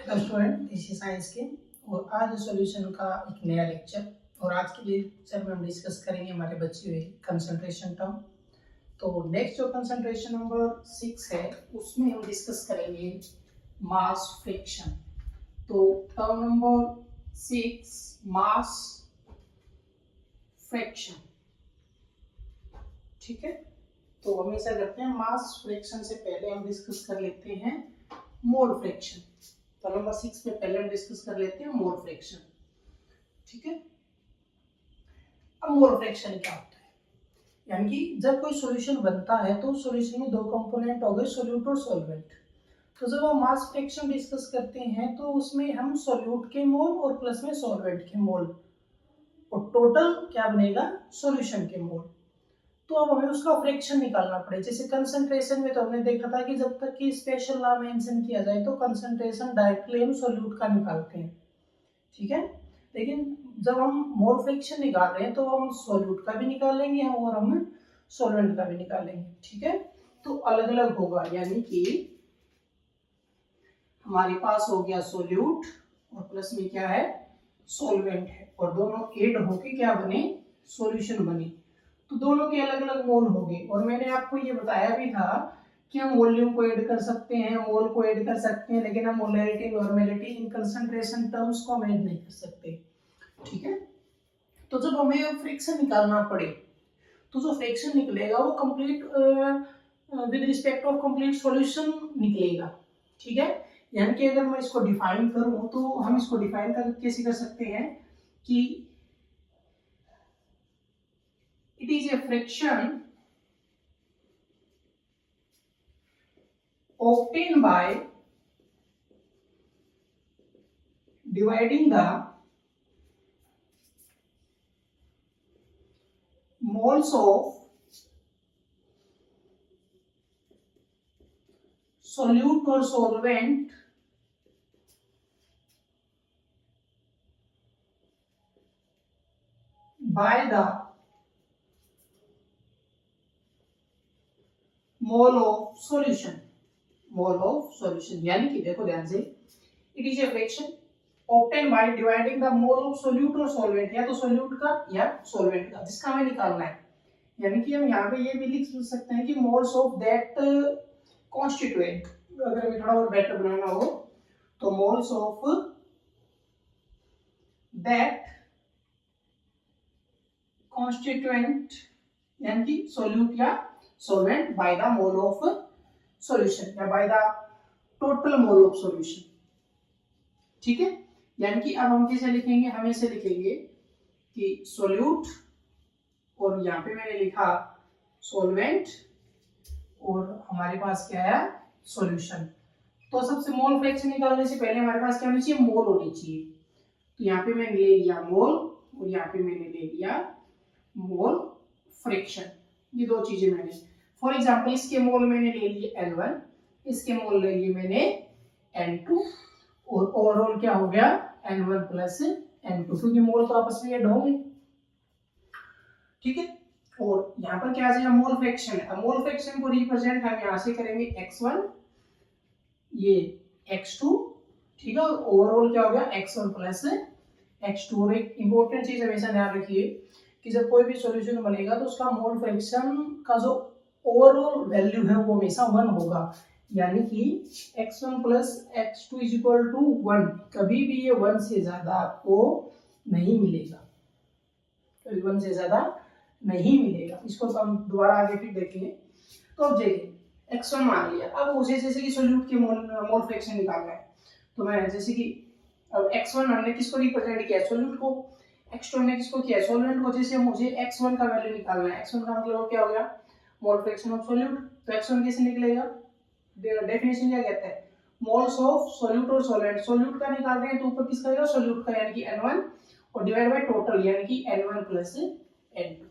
Hello student, this is science के और आज सॉल्यूशन का एक नया लेक्चर। और आज के लेक्चर में हम डिस्कस करेंगे हमारे बचे हुए कंसंट्रेशन टर्म। तो नेक्स्ट जो कंसंट्रेशन नंबर 6 है उसमें हम डिस्कस करेंगे मास फ्रिक्शन। तो टर्म नंबर 6 मास फ्रिक्शन, ठीक है। तो हम ऐसा करते हैं, मास फ्रिक्शन से पहले हम डिस्कस कर लेते हैं मोल फ्रिक्शन। तो नंबर 6 पे पहले हम डिस्कस कर लेते हैं मोल फ्रैक्शन, ठीक है। अब मोल फ्रैक्शन क्या होता है, यानी कि जब कोई सॉल्यूशन बनता है तो सॉल्यूशन में दो कंपोनेंट हो गए, सोल्यूट और सॉल्वेंट। तो जब हम मास फ्रैक्शन डिस्कस करते हैं तो उसमें हम सोल्यूट के मोल और प्लस में सॉल्वेंट के मोल और टोटल क्या बनेगा, सॉल्यूशन के मोल। तो अब हमें उसका फ्रैक्शन निकालना पड़े। जैसे कंसंट्रेशन में तो हमने देखा था कि जब तक कि स्पेशल ना मेंशन किया जाए तो कंसंट्रेशन डायरेक्टली हम सॉल्यूट का निकालते हैं, ठीक है। लेकिन जब हम मोल फ्रैक्शन निकाल रहे हैं तो हम सॉल्यूट का भी निकालेंगे और हम सॉल्वेंट का भी निकालेंगे, ठीक है। तो अलग अलग होगा, यानी कि हमारे पास हो गया सॉल्यूट और प्लस में क्या है, सॉल्वेंट है, और दोनों ऐड होके क्या बने, सॉल्यूशन बने। तो दोनों के अलग अलग मोल हो गए। और मैंने आपको ये बताया भी था कि हम वॉल्यूम को ऐड कर सकते हैं, मोल को ऐड कर सकते हैं, लेकिन हम molarity, normality, in concentration terms को हम ऐड नहीं कर सकते, ठीक है। तो जब हमें फ्रिक्शन निकालना पड़े तो जो फ्रिक्शन निकलेगा वो complete with respect of complete solution निकलेगा, ठीक है। यानी कि अगर मैं इसको डिफाइन करूं तो हम इसको डिफाइन कैसे कर सकते हैं कि it is a friction obtained by dividing the moles of solute or solvent by the mole of solution। Mole of solution, यानी कि देखो ध्यान से, it is a fraction obtain by dividing the mole of solute और solvent, या तो solute का या सॉल्वेंट का, जिसका हमें निकालना है। यानी कि हम यहाँ पे ये भी लिख सकते हैं कि मोल्स ऑफ दैट कॉन्स्टिट्यूएंट। अगर हमें थोड़ा और बेटर बनाना हो तो मोल्स ऑफ दैट कॉन्स्टिट्यूएंट, यानी कि सोल्यूट या solvent, by the mole of solution या by the total mole of solution, ठीक है। यानी कि अब हम कैसे लिखेंगे, हम ऐसे लिखेंगे कि सोल्यूट और यहाँ पे मैंने लिखा सॉल्वेंट और हमारे पास क्या है, सॉल्यूशन। तो सबसे मोल फ्रैक्शन निकालने से पहले हमारे पास क्या होनी चाहिए, मोल होनी चाहिए। तो यहाँ पे मैंने ले लिया मोल और यहाँ पे मैंने ले लिया मोल फ्रैक्शन, ये दो चीजें मैंने। फॉर एग्जांपल इसके मोल मैंने ले लिए N1, इसके मोल ले लिए मैंने N2, और ओवरऑल क्या हो गया, N1 प्लस N2, क्योंकि मोल तो आपस में ऐड होंगे, ठीक है। और यहाँ पर क्या आ जाएगा, मोल फ्रैक्शन है। अब मोल फ्रैक्शन को रिप्रेजेंट हम यहाँ से करेंगे x1, ये x2, ठीक है। और ओवरऑल क्या हो गया, x1 प्लस x2। और एक इंपॉर्टेंट चीज हमेशा ध्यान रखिए कि जब कोई भी सॉल्यूशन बनेगा तो उसका मोल फ्रैक्शन का जो ओवरऑल वैल्यू है वो हमेशा 1 होगा, यानी कि x1 plus x2 is equal to 1। कभी भी ये 1 से ज्यादा आपको नहीं मिलेगा, कभी 1 से ज्यादा नहीं मिलेगा। इसको हम दोबारा आगे फिर देखेंगे। तो अब देखिए x1 मान लिया, अब मुझे जैसे कि सोल्यूट की मोल फ्रैक्शन निकालना है, तो मैं जैसे कि अब x1 हमने किसको रिप्रेजेंट किया, सोल्यूट को, x2 हमने किसको किया, सॉल्वेंट को। जैसे मुझे x1 का वैल्यू निकालना है, x1 का मतलब क्या हो गया, मोल फ्रैक्शन ऑफ सोल्यूट। तो x1 कैसे निकलेगा, डेफिनेशन क्या कहता है, मोल्स ऑफ सोल्यूट और सॉल्वेंट। सोल्यूट का निकाल रहे हैं तो ऊपर किसका आएगा, सोल्यूट का, यानी कि N1 और डिवाइड बाय टोटल, यानी कि N1 प्लस N2।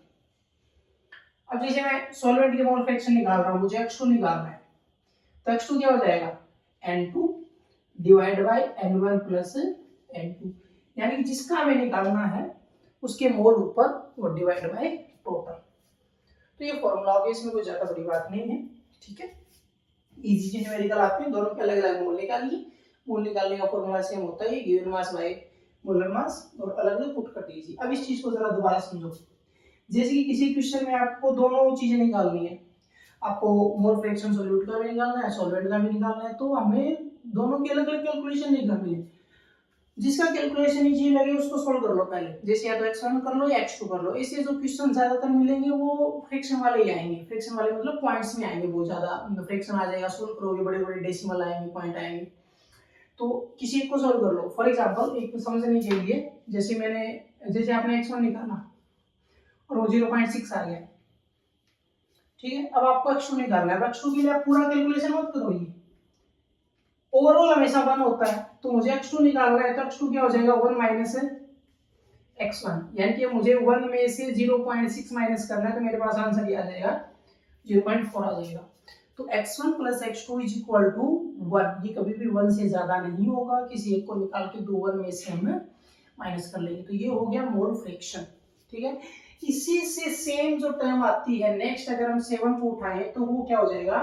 अब जैसे मैं सॉल्वेंट के मोल फ्रैक्शन निकाल रहा हूं, मुझे x2 निकालना है, तो x2 क्या हो जाएगा, N2 divide by N1 plus N2, यानी कि जिसका हमें निकालना है उसके मोल ऊपर और डिवाइड बाय टोटल। तो ये फॉर्मूला होगा, इसमें कोई ज्यादा बड़ी बात नहीं है, ठीक है। इजी से न्यूमेरिकल आते हैं, दोनों के अलग अलग मोल निकालिए मोल निकालने का फॉर्मूला सेम होता है, given mass by molar mass, और अलग अलग पुट कर दीजिए। अब इस चीज को जरा दोबारा समझो। जैसे कि किसी क्वेश्चन में आपको दोनों चीजें निकालनी है, आपको मोल फ्रैक्शन सॉल्यूट का भी निकालना है, सॉल्वेंट का भी निकालना है, तो हमें दोनों की अलग अलग कैलकुलेशन नहीं करनी है। जिसका कैलकुलेशन इजी लगे उसको सोल्व कर लो पहले, जैसे या तो x1 कर लो या x2 कर लो। इससे जो क्वेश्चन ज्यादातर मिलेंगे वो फ्रैक्शन वाले ही आएंगे, फ्रैक्शन वाले मतलब पॉइंट्स में आएंगे, बहुत ज्यादा फ्रैक्शन आ जाएगा, सोल्व करोगे बड़े बड़े डेसिमल आएंगे, पॉइंट आएंगे, तो किसी एक को सोल्व कर लो। फॉर एग्जांपल एक समझने के लिए, जैसे आपने x1 निकाला और वो 0.6 आ गया, ठीक है। अब आपको x2 निकालना है। अब x2 के लिए आप पूरा कैलकुलेशन मत करो, ये ओवरऑल हमेशा 1 होता है, तो मुझे x2 निकालना है, तो x2 क्या हो जाएगा 1 माइनस x1, यानी कि मुझे 1 में से 0.6 माइनस करना है, तो मेरे पास आंसर ये आ जाएगा 0.4 आ जाएगा। तो x1 plus x2 is equal to 1, ये कभी भी 1 से ज्यादा नहीं होगा, किसी एक को निकाल के 2 1 में से हम माइनस कर लेंगे, तो ये हो गया मोल फ्रैक्शन, ठीक है। इसी से सेम जो टर्म आती है नेक्स्ट, अगर हम 7 को उठाएं तो वो क्या हो जाएगा,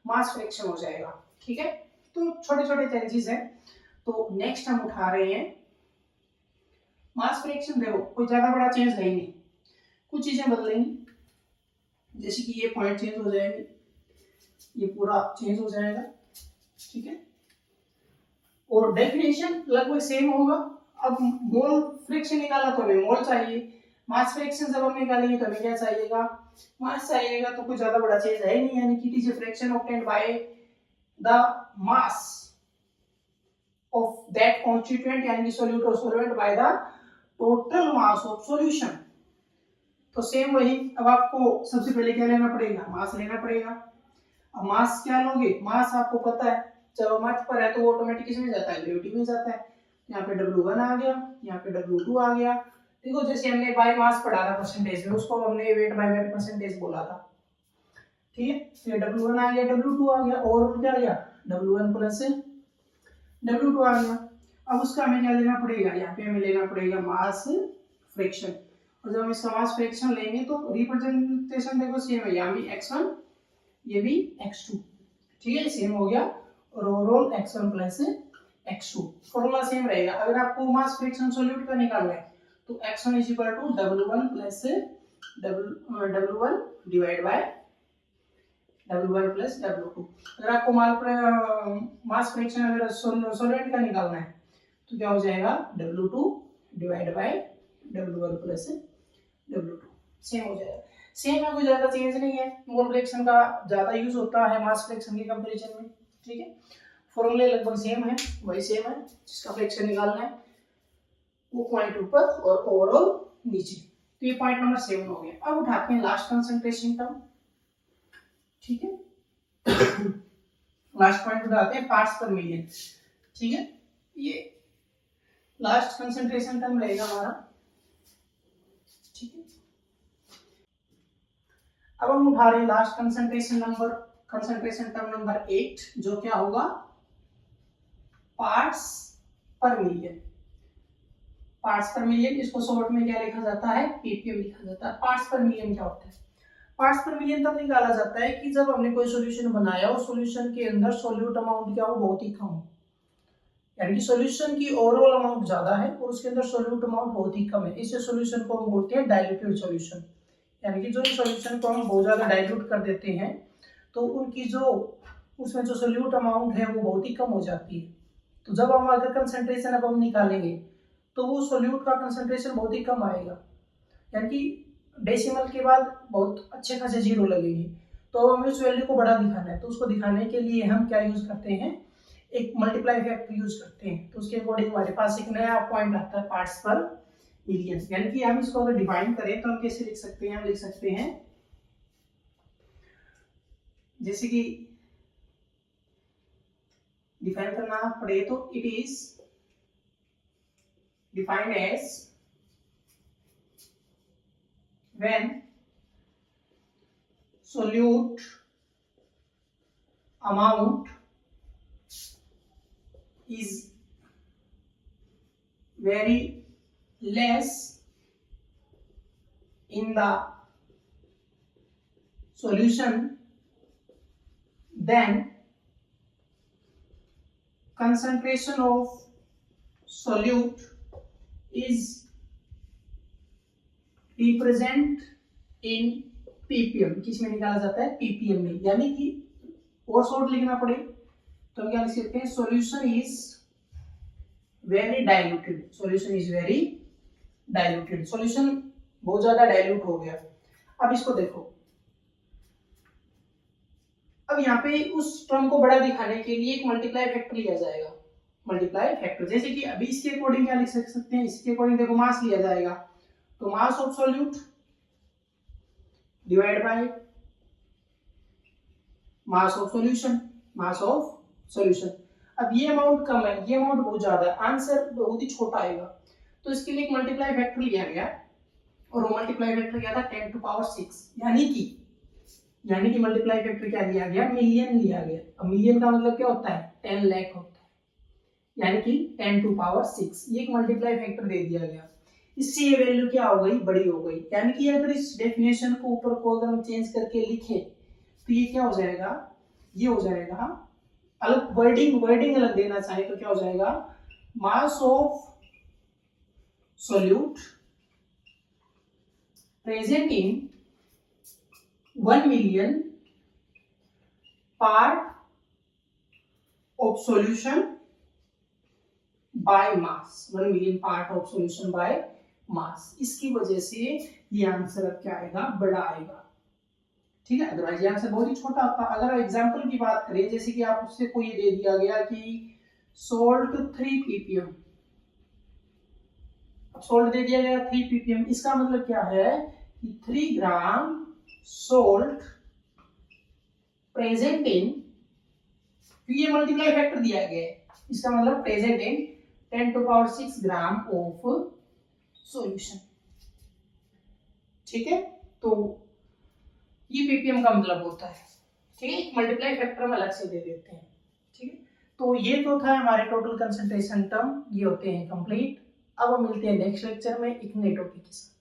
मास फ्रैक्शन हो जाएगा, ठीक है। तो छोटे छोटे चेंजेस हैं। तो नेक्स्ट हम उठा रहे हैं मास फ्रैक्शन। देखो कोई ज्यादा बड़ा चेंज है ही नहीं, कुछ चीजें बदलेंगी, जैसे कि ये पॉइंट चेंज हो जाएंगे, ये पूरा चेंज हो जाएगा, ठीक है। और डेफिनेशन लगभग सेम होगा। अब मोल फ्रैक्शन निकाला तो हमें मोल चाहिए, मास फ्रैक्शन जब हम निकालेंगे तो हमें क्या चाहिएगा, मास चाहिएगा। तो कुछ ज्यादा बड़ा चेंज है ही नहीं, यानी कि it is a fraction obtained by the mass of that constituent, यानी कि सॉल्यूट और solvent, by the total mass of solution. तो सेम वही, अब आपको सबसे पहले क्या लेना पड़ेगा, मास लेना पड़ेगा। अब मास क्या लोगे, मास आपको पता है जब मास पर है तो वो ऑटोमेटिक इसमें जाता है, ग्रेविटी में जाता है। यहाँ पे W1 आ गया, यहाँ पे W2 आ गया। देखो जैसे हमने बाय मास पढ़ा था परसेंटेज में, उसको हमने वेट बाय वेट परसेंटेज बोला था, ठीक है। फिर W1 आ गया, W2 आ गया, और क्या आ गया W1 प्लस W2 आ गया। अब उसका हमें क्या लेना पड़ेगा, यहाँ पे हमें लेना पड़ेगा मास फ्रैक्शन। और जब हम इसका मास फ्रैक्शन लेंगे तो रिप्रेजेंटेशन देखो सेम है, यहाँ भी x1 ये भी x2, ठीक है, सेम हो गया। और overall x1 plus x2 formula same रहेगा। अगर आपको मास फ्रैक्शन सॉल्यूट का निकालना है तो x1 is equal to W1 plus W1 divide by W1 plus W2। अगर आपको मास फ्रैक्शन अगर सॉल्वेंट का निकालना है तो क्या हो जाएगा W2 divide by W1 plus W2, same हो जाएगा। सेम है, कोई ज्यादा चेंज नहीं है। मोल फ्रैक्शन का ज्यादा यूज होता है मास फ्रैक्शन के कंपैरिजन में, ठीक है। फॉर्मूले लगभग सेम है, वही सेम है, जिसका फ्रैक्शन निकालना है वो पॉइंट ऊपर और ओवरऑल नीचे। तो ये पॉइंट नंबर 7 हो गया। अब उठाते हैं लास्ट कंसंट्रेशन टर्म, ठीक है। लास्ट पॉइंट उठाते हैं पार्ट्स पर मिलियन, ठीक है। ये लास्ट कंसंट्रेशन टर्म रहेगा हमारा, ठीक है। अब हम उठा रहे हैं लास्ट कंसंट्रेशन टर्म नंबर 8, जो क्या होगा, पार्ट्स पर मिलियन। पार्ट्स पर मिलियन, इसको शॉर्ट में क्या लिखा जाता है, पीपीएम लिखा जाता है। पार्ट्स पर मिलियन क्या होता है, पार्ट्स पर मिलियन तब निकाला जाता है कि जब हमने कोई सॉल्यूशन बनाया और सॉल्यूशन के अंदर सॉल्यूट अमाउंट क्या हो, बहुत ही कम हो, यानी कि सॉल्यूशन की ओवरऑल अमाउंट ज्यादा है और उसके अंदर सॉल्यूट अमाउंट बहुत ही कम है। इस सॉल्यूशन को हम बोलते हैं डाइल्यूटेड सॉल्यूशन, यानी कि जो सॉल्यूशन को हम बहुत ज्यादा डाइल्यूट कर देते हैं तो उनकी जो उसमें जो सॉल्यूट अमाउंट है वो बहुत ही कम हो जाती है। तो जब हम अगर कंसंट्रेशन अब हम निकालेंगे तो वो सॉल्यूट का कंसंट्रेशन बहुत ही कम आएगा, यानी कि डेसिमल के बाद बहुत अच्छे खासे जीरो लगेंगे। तो हमें उस वैल्यू को बड़ा दिखाना है, तो उसको दिखाने के लिए हम क्या यूज करते हैं, एक मल्टीप्लाई फैक्टर यूज करते हैं। तो उसके अकॉर्डिंग हमारे पास एक नया पॉइंट आता है पार्ट्स पर मिलियन, यानी कि हम इसको अगर डिफाइन करें तो हम कैसे लिख सकते हैं, हम लिख सकते हैं जैसे कि डिफाइन करना पड़े तो it is defined as when solute amount is very less in the solution then concentration of solute is represent in ppm, किस में निकाला जाता है, ppm में, यानी कि और शॉर्ट लिखना पड़े तो हम क्या लिख सकते हैं, solution is very diluted, solution is very diluted, solution बहुत ज्यादा डाइल्यूट हो गया। अब इसको देखो, अब यहाँ पे उस टर्म को बड़ा दिखाने के लिए एक मल्टीप्लाई फैक्टर लिया जाएगा, मल्टीप्लाई फैक्टर, जैसे कि अभी इसके अकॉर्डिंग क्या लिख सकते हैं, इसके अकॉर्डिंग देखो मास लिया जाएगा, तो mass of solute divide by mass of solution, mass of solution. अब ये अमाउंट कम है, ये अमाउंट बहुत ज्यादा है, आंसर बहुत ही छोटा आएगा, तो इसके लिए एक मल्टीप्लाई फैक्टर लिया गया, और वो मल्टीप्लाई फैक्टर क्या था, 10 टू पावर 6, यानी कि मल्टीप्लाई फैक्टर क्या लिया गया, मिलियन लिया गया। अब मिलियन का मतलब क्या होता है, 10 लाख होता है, यानी कि 10 टू पावर 6, ये एक मल्टीप्लाई फैक्टर दे दिया गया। इससे ये वैल्यू क्या हो गई, बड़ी हो गई, यानी कि अगर इस डेफिनेशन को ऊपर को अगर हम चेंज करके लिखें तो ये क्या हो जाएगा, ये हो जाएगा, अलग वर्डिंग अलग देना चाहे तो क्या हो जाएगा, mass of solute present in 1 million part of solution by mass, 1 million part of solution by mass. इसकी वजह से ये आंसर अब क्या आएगा, बड़ा आएगा, ठीक है। अदरवाइज ये आंसर बहुत ही छोटा होता। अगर एग्जांपल की बात करें, जैसे कि आप उससे कोई दे दिया गया कि सोल्ट 3 ppm, सोल्ट दे दिया गया 3 ppm, इसका मतलब क्या है कि 3 ग्राम सोल्ट प्रेजेंट इन, ये मल्टीप्लाई फैक्टर दिया गया है, इसका मतलब present in 10 to power 6 gram of solution, ठीक है। तो ये ppm का मतलब होता है, ठीक है, एक मल्टीप्लाई फैक्टर हम अलग से दे देते हैं, ठीक है। तो ये तो था हमारे टोटल कंसंट्रेशन टर्म, ये होते हैं कंप्लीट। अब हम मिलते हैं नेक्स्ट लेक्चर में एक नए टॉपिक के साथ।